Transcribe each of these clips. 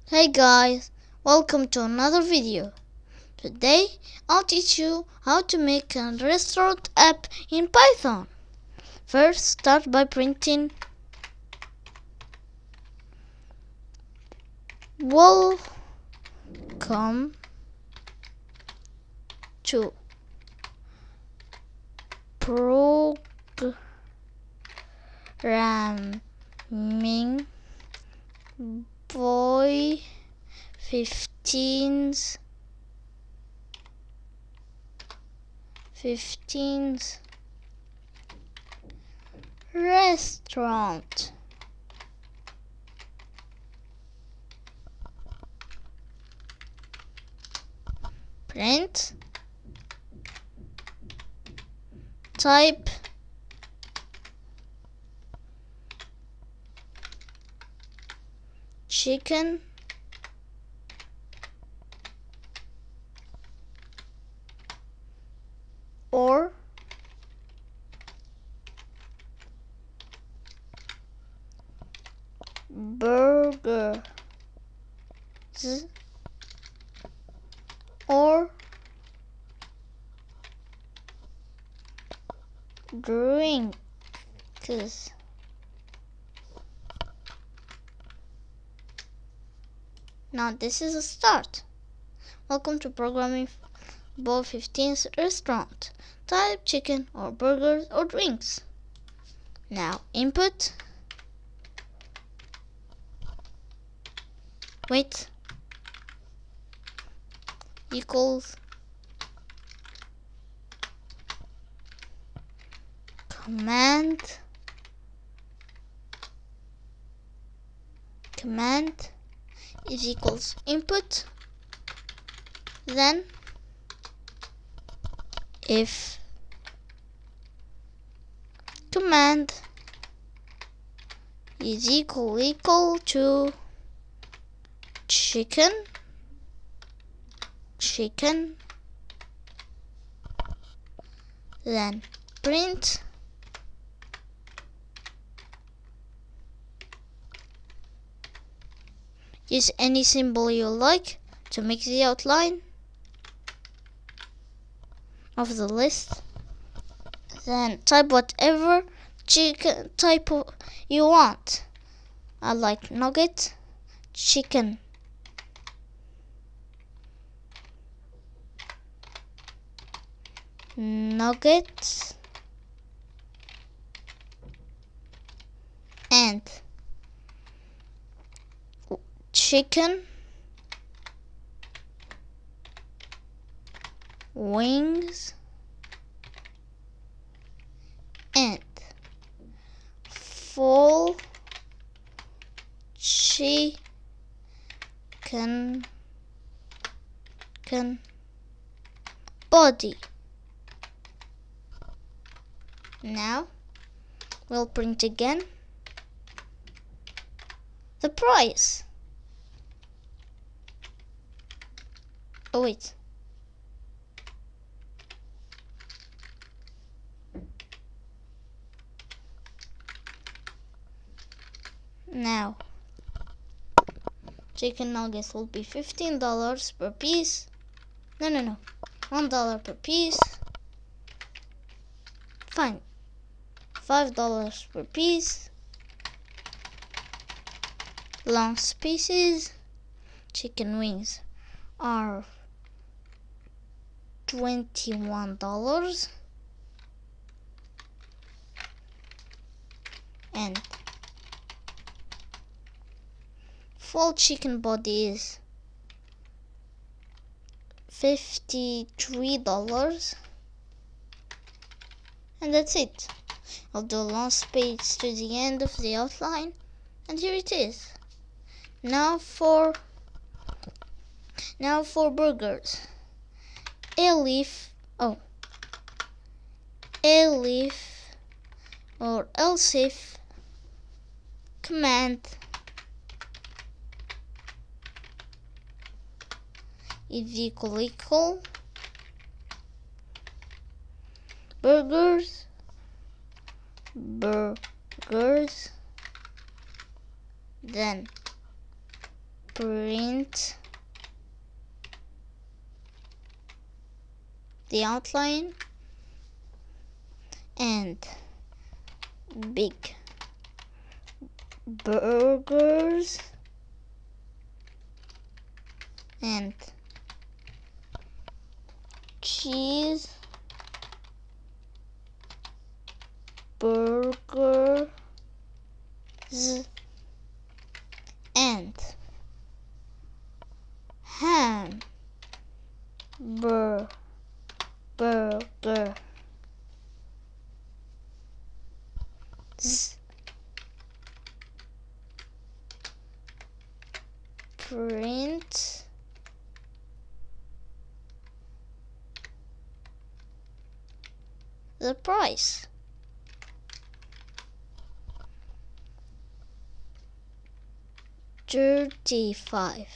Hey guys, welcome to another video. Today I'll teach you how to make a restaurant app in Python. First, start by printing welcome to programming boy 15's restaurant. Print type chicken or burgers or drinks. Now this is a start. Welcome to programming boy 15's restaurant. Type chicken or burgers or drinks. Now input. Wait. Equals command is equals input, then if command is equal to chicken, then print use any symbol you like to make the outline of the list, then type whatever chicken type you want. I like nugget, chicken, nuggets, and chicken wings and full chicken body. Now we'll print again the price. Oh wait. Now chicken nuggets will be $15 per piece. No. $1 per piece. Fine. $5 per piece. Long spaces. Chicken wings are $21 and full chicken body is $53, and that's it. I'll do a long space to the end of the outline, and here it is. Now for burgers. Elif or else if command is equal burgers, then print the outline and big burgers and cheese burgers and ham burger print the price. $35,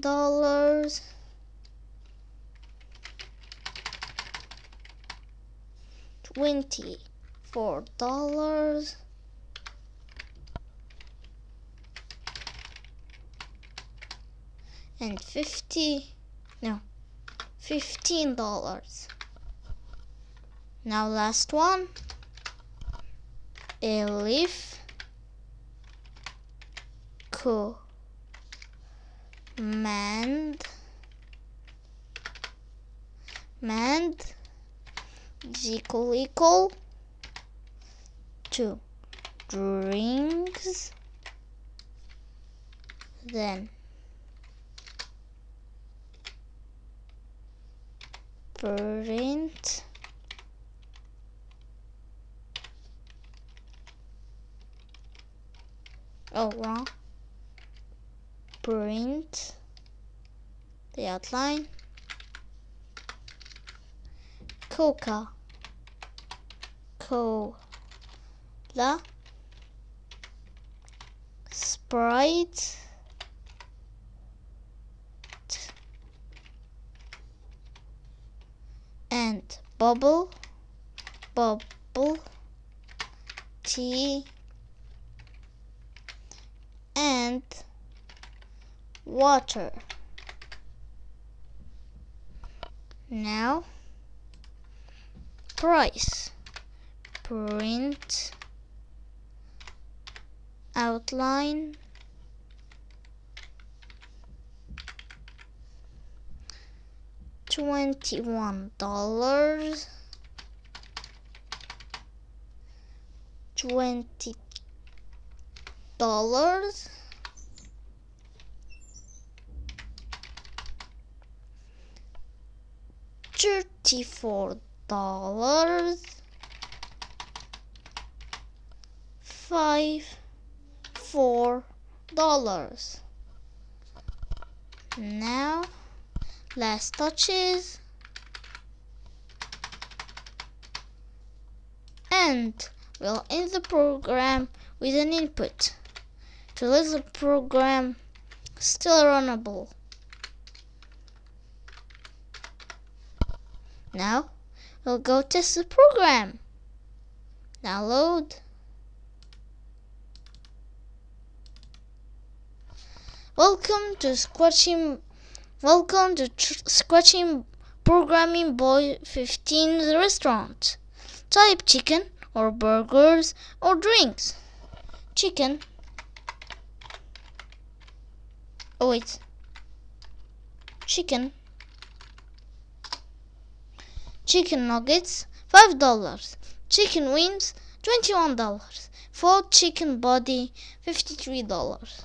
$24, and $15. Now last one, a leaf command is equal to drinks, then print wrong. Print the outline. Coca-Cola, Sprite, and bubble tea and water. Now price, print outline, $21, $20, $34, $4. Now last touches, and we'll end the program with an input to let the program still runnable. Now we'll go test the program. Now load. Welcome to Scratching Programming Boy 15's restaurant. Type chicken or burgers or drinks. Chicken. Oh wait. Chicken nuggets, $5. Chicken wings, $21. Full chicken body, $53.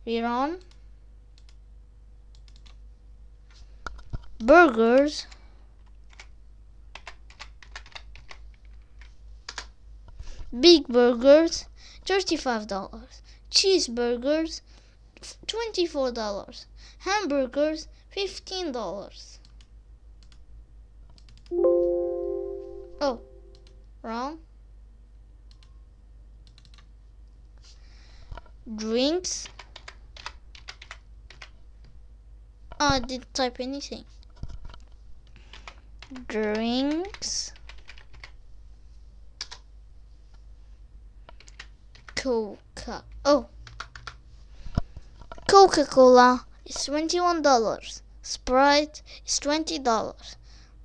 Rerun. Burgers, big burgers, $35. Cheeseburgers, $24. Hamburgers, $15. Oh, wrong. Drinks. I didn't type anything. Drinks. Coca-Cola is $21. Sprite is $20.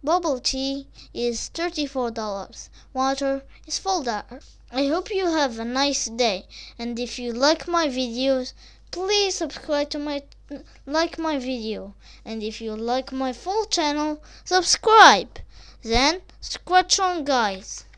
Bubble tea is $34. Water is $4. I hope you have a nice day, and if you like my videos, please subscribe to my video, and if you like my full channel, subscribe. Then scratch on, guys.